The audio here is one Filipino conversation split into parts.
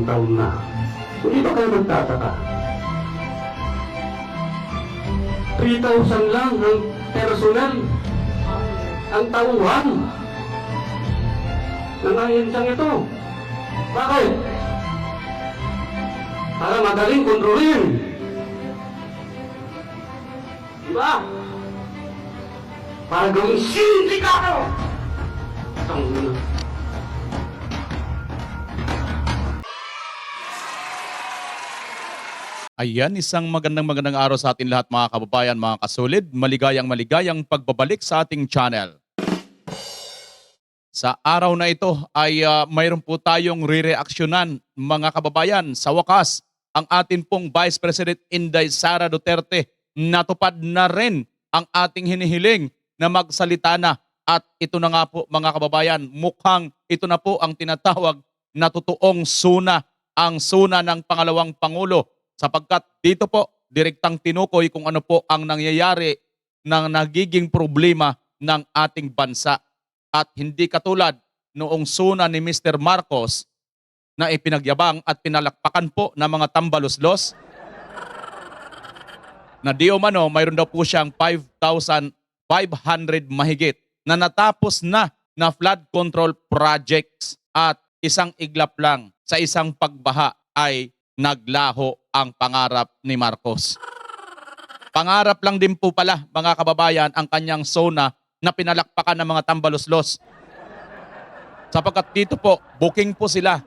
ilang taon na. Hindi ba kayo magtataka? 3,000 lang ang personal, ang tauhan ng ahensang ito. Bakit? Para madaling kontrolin. Diba? Para gawing sindikato. Tangina. Ayan, isang magandang araw sa atin lahat mga kababayan, mga kasulid. Maligayang pagbabalik sa ating channel. Sa araw na ito ay mayroon po tayong re-reaksyonan mga kababayan. Sa wakas, ang atin pong Vice President Inday Sara Duterte natupad na rin ang ating hinihiling na magsalita na. At ito na nga po mga kababayan, mukhang ito na po ang tinatawag na totoong suna, ang suna ng pangalawang Pangulo. Sapagkat dito po, direktang tinukoy kung ano po ang nangyayari ng nagiging problema ng ating bansa. At hindi katulad noong suna ni Mr. Marcos na ipinagyabang at pinalakpakan po ng mga tambaluslos na di umano mayroon daw po siyang 5,500 mahigit na natapos na flood control projects at isang iglap lang sa isang pagbaha ay naglaho ang pangarap ni Marcos. Pangarap lang din po pala mga kababayan ang kanyang zona na pinalakpakan ng mga tambaluslos. Sapagkat dito po, booking po sila.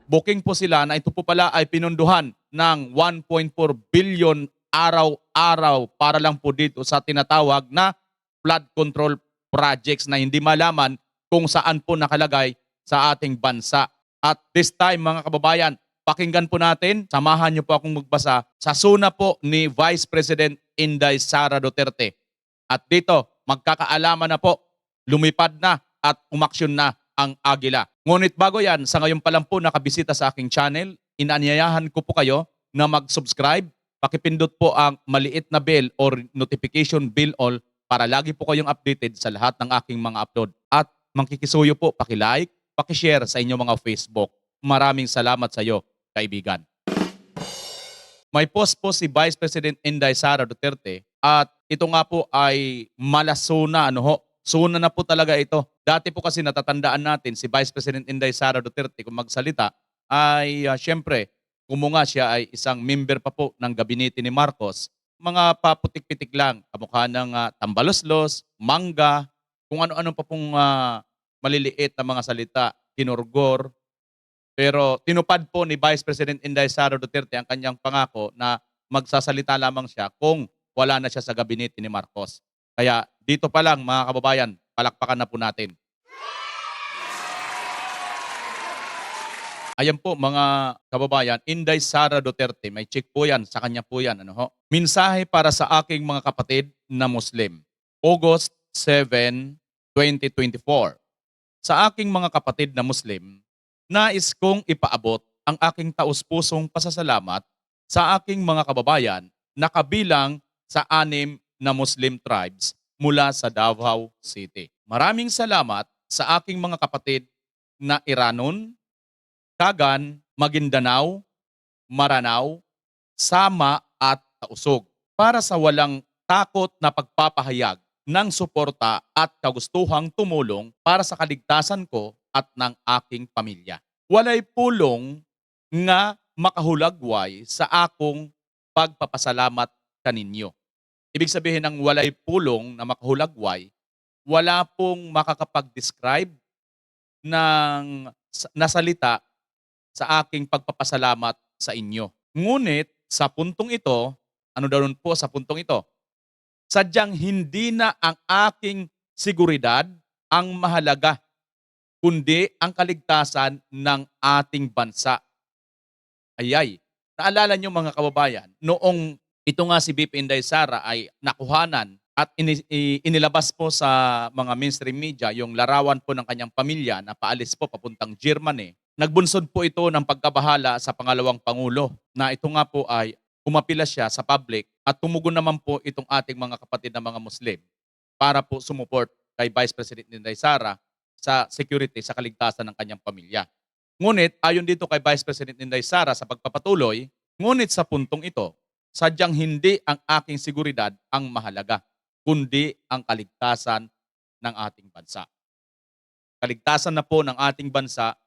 Booking po sila na ito po pala ay pinunduhan ng 1.4 billion araw-araw para lang po dito sa tinatawag na flood control projects na hindi malaman kung saan po nakalagay sa ating bansa. At this time mga kababayan, pakinggan po natin, samahan niyo po akong magbasa sa suna po ni Vice President Inday Sara Duterte. At dito, magkakaalaman na po, lumipad na at umaksyon na ang Agila. Ngunit bago yan, sa ngayon pa lang po nakabisita sa aking channel, inaanyayahan ko po kayo na mag-subscribe, pakipindot po ang maliit na bell or notification bell all para lagi po kayong updated sa lahat ng aking mga upload. At mangkikisuyo po, pakilike, pakishare sa inyong mga Facebook. Maraming salamat sa iyo, kaibigan. May post po si Vice President Inday Sara Duterte at ito nga po ay malasuna, suna na po talaga ito. Dati po kasi natatandaan natin si Vice President Inday Sara Duterte kung magsalita ay syempre kumunga siya ay isang member pa po ng gabinete ni Marcos. Mga paputik-pitik lang, kamukha ng tambaluslos, mangga, kung ano-ano pa pong maliliit na mga salita, kinurgor. Pero tinupad po ni Vice President Inday Sara Duterte ang kanyang pangako na magsasalita lamang siya kung wala na siya sa gabinete ni Marcos. Kaya dito pa lang mga kababayan, palakpakan na po natin. Ayan po mga kababayan, Inday Sara Duterte, may check po yan, sa kanya po yan. Mensahe para sa aking mga kapatid na Muslim. August 7, 2024. Sa aking mga kapatid na Muslim, nais kong ipaabot ang aking taus-pusong pasasalamat sa aking mga kababayan na kabilang sa 6 na Muslim tribes mula sa Davao City. Maraming salamat sa aking mga kapatid na Iranon, Kagan, Maguindanao, Maranao, Sama at Tausug para sa walang takot na pagpapahayag ng suporta at kagustuhang tumulong para sa kaligtasan ko at ng aking pamilya. Walay pulong nga makahulagway sa akong pagpapasalamat kaninyo. Ibig sabihin ng walay pulong na makahulagway, wala pong makakapag-describe ng nasalita sa aking pagpapasalamat sa inyo. Ngunit sa puntong ito, ano daw nun po sa puntong ito? Sadyang hindi na ang aking seguridad ang mahalaga, kundi ang kaligtasan ng ating bansa. Ayay, naalala nyo mga kababayan, noong ito nga si VP Inday Sara ay nakuhanan at inilabas po sa mga mainstream media yung larawan po ng kanyang pamilya na paalis po papuntang Germany. Nagbunsod po ito ng pagkabahala sa pangalawang Pangulo na ito nga po ay umapila siya sa public at tumugon naman po itong ating mga kapatid na mga Muslim para po sumuport kay Vice President Inday Sara sa security, sa kaligtasan ng kanyang pamilya. Ngunit ayon dito kay Vice President Inday Sara sa pagpapatuloy, ngunit sa puntong ito, sadyang hindi ang aking seguridad ang mahalaga, kundi ang kaligtasan ng ating bansa. Kaligtasan na po ng ating bansa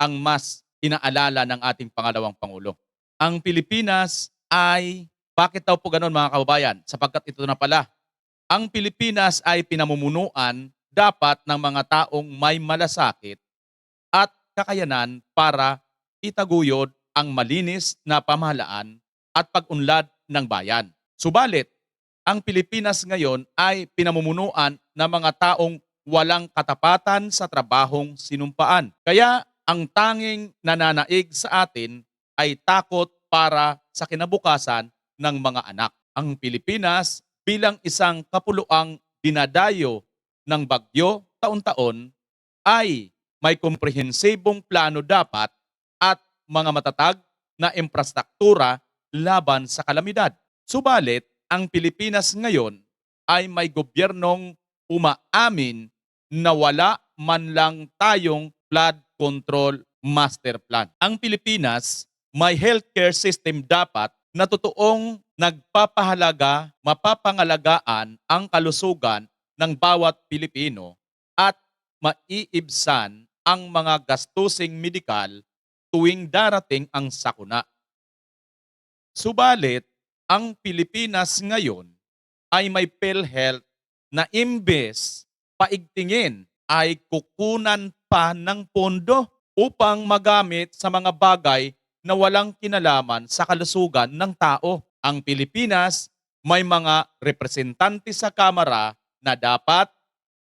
ang mas inaalala ng ating pangalawang Pangulo. Ang Pilipinas ay, bakit daw po ganun mga kababayan? Sapagkat ito na pala, ang Pilipinas ay pinamumunuan dapat ng mga taong may malasakit at kakayanan para itaguyod ang malinis na pamahalaan at pag-unlad ng bayan. Subalit, ang Pilipinas ngayon ay pinamumunuan ng mga taong walang katapatan sa trabahong sinumpaan. Kaya ang tanging nananaig sa atin ay takot para sa kinabukasan ng mga anak. Ang Pilipinas bilang isang kapuluang dinadayo ng bagyo taon-taon ay may komprehensibong plano dapat at mga matatag na infrastruktura laban sa kalamidad. Subalit, ang Pilipinas ngayon ay may gobyernong umaamin na wala man lang tayong flood control master plan. Ang Pilipinas may healthcare system dapat na totoong nagpapahalaga, mapapangalagaan ang kalusugan ng bawat Pilipino at maiibsan ang mga gastusing medikal tuwing darating ang sakuna. Subalit, ang Pilipinas ngayon ay may PhilHealth na imbes paigtingin ay kukunan pa ng pondo upang magamit sa mga bagay na walang kinalaman sa kalusugan ng tao. Ang Pilipinas may mga representante sa Kamara na dapat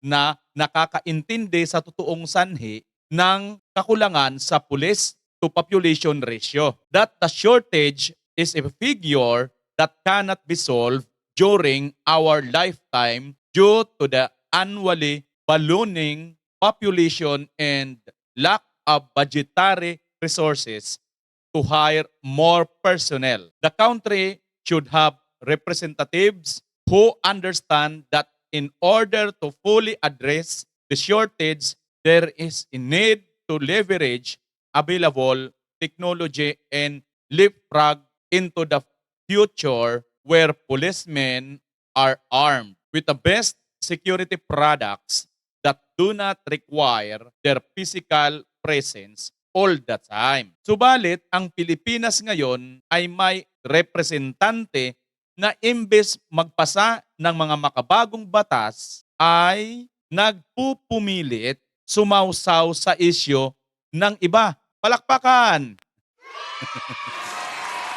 na nakakaintindi sa totoong sanhi ng kakulangan sa police to population ratio. That the shortage is a figure that cannot be solved during our lifetime due to the annually ballooning population and lack of budgetary resources to hire more personnel. The country should have representatives who understand that in order to fully address the shortage, there is a need to leverage available technology and leapfrog into the future where policemen are armed with the best security products that do not require their physical presence all the time. Subalit, ang Pilipinas ngayon ay may representante na imbes magpasa ng mga makabagong batas ay nagpupumilit sumausaw sa isyo ng iba. Palakpakan!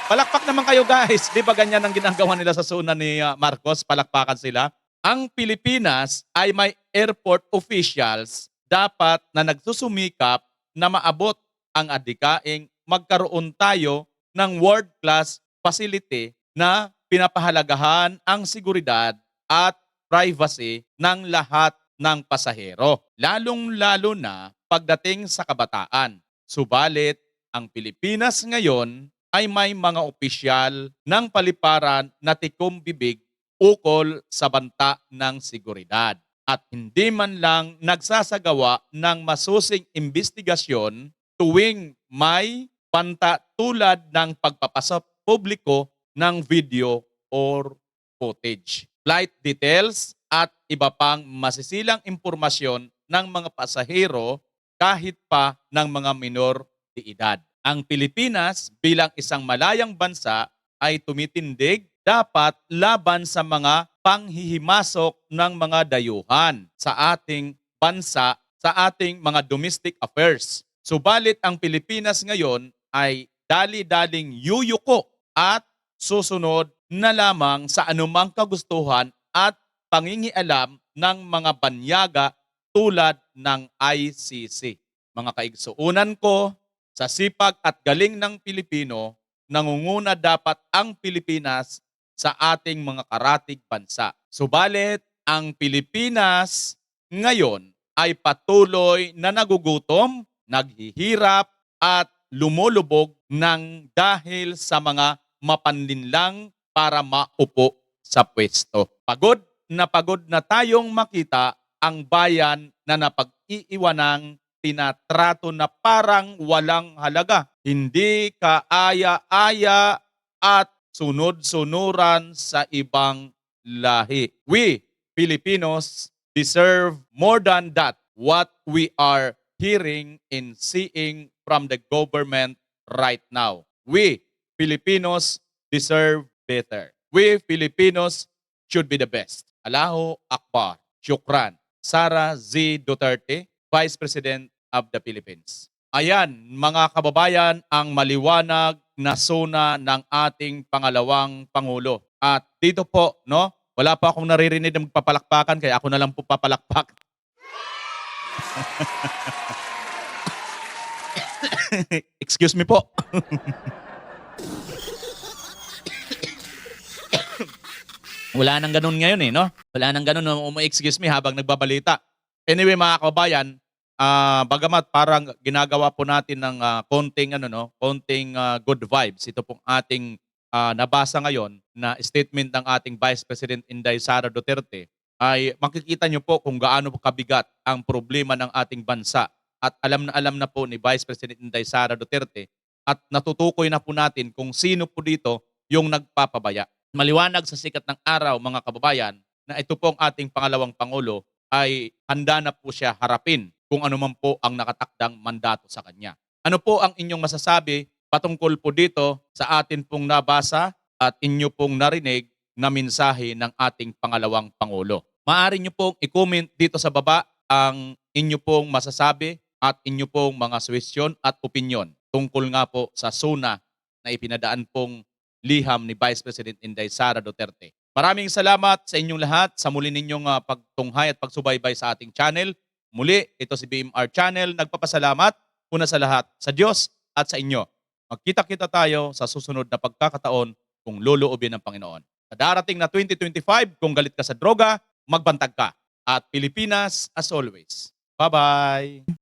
Palakpak naman kayo guys. Di ba ganyan ang ginagawa nila sa suna ni Marcos? Palakpakan sila. Ang Pilipinas ay may airport officials dapat na nagsusumikap na maabot ang adikaing magkaroon tayo ng world-class facility na pinapahalagahan ang seguridad at privacy ng lahat ng pasahero, lalong-lalo na pagdating sa kabataan. Subalit, ang Pilipinas ngayon ay may mga opisyal ng paliparan na tikom bibig ukol sa banta ng seguridad at hindi man lang nagsasagawa ng masusing investigasyon tuwing may banta tulad ng pagpapasa publiko ng video or footage, flight details at iba pang masisilang impormasyon ng mga pasahero kahit pa ng mga minor de edad. Ang Pilipinas bilang isang malayang bansa ay tumitindig dapat laban sa mga panghihimasok ng mga dayuhan sa ating bansa, sa ating mga domestic affairs. Subalit ang Pilipinas ngayon ay dali-daling yuyuko at susunod na lamang sa anumang kagustuhan at pangingialam ng mga banyaga tulad ng ICC. Mga kaigsuunan ko, sa sipag at galing ng Pilipino, nangunguna dapat ang Pilipinas sa ating mga karatig bansa. Subalit, ang Pilipinas ngayon ay patuloy na nagugutom, naghihirap at lumulubog ng dahil sa mga mapanlinlang para maupo sa pwesto. Pagod na tayong makita ang bayan na napag-iiwanang tinatrato na parang walang halaga. Hindi kaaya-aya at sunod-sunuran sa ibang lahi. We, Filipinos, deserve more than that. What we are hearing and seeing from the government right now. We, Filipinos, deserve better. We, Filipinos, should be the best. Allahu Akbar. Shukran. Sara Z. Duterte, Vice President of the Philippines. Ayan, mga kababayan, ang maliwanag na suna ng ating pangalawang Pangulo. At dito po, no, wala pa akong naririnig na magpapalakpakan, kaya ako na lang po papalakpak. Excuse me po. Wala nang ganun ngayon eh, no? Wala nang ganun na excuse me habang nagbabalita. Anyway, mga kababayan, bagamat parang ginagawa po natin ng konting good vibes. Ito pong ating nabasa ngayon na statement ng ating Vice President Inday Sara Duterte, ay makikita nyo po kung gaano po kabigat ang problema ng ating bansa. At alam na po ni Vice President Inday Sara Duterte at natutukoy na po natin kung sino po dito yung nagpapabaya. Maliwanag sa sikat ng araw, mga kababayan, na ito pong ating pangalawang Pangulo ay handa na po siya harapin kung ano man po ang nakatakdang mandato sa kanya. Ano po ang inyong masasabi patungkol po dito sa atin pong nabasa at inyo pong narinig na mensahe ng ating pangalawang Pangulo? Maaari nyo pong i-comment dito sa baba ang inyo pong masasabi at inyo pong mga suwestyon at opinyon tungkol nga po sa SUNA na ipinadaan pong liham ni Vice President Inday Sara Duterte. Maraming salamat sa inyong lahat sa muli ninyong pagtunghay at pagsubaybay sa ating channel. Muli, ito si BMR Channel. Nagpapasalamat una sa lahat sa Diyos at sa inyo. Magkita-kita tayo sa susunod na pagkakataon kung loloobin ng Panginoon. Sa darating na 2025, kung galit ka sa droga, magbantag ka. At Pilipinas as always. Bye-bye!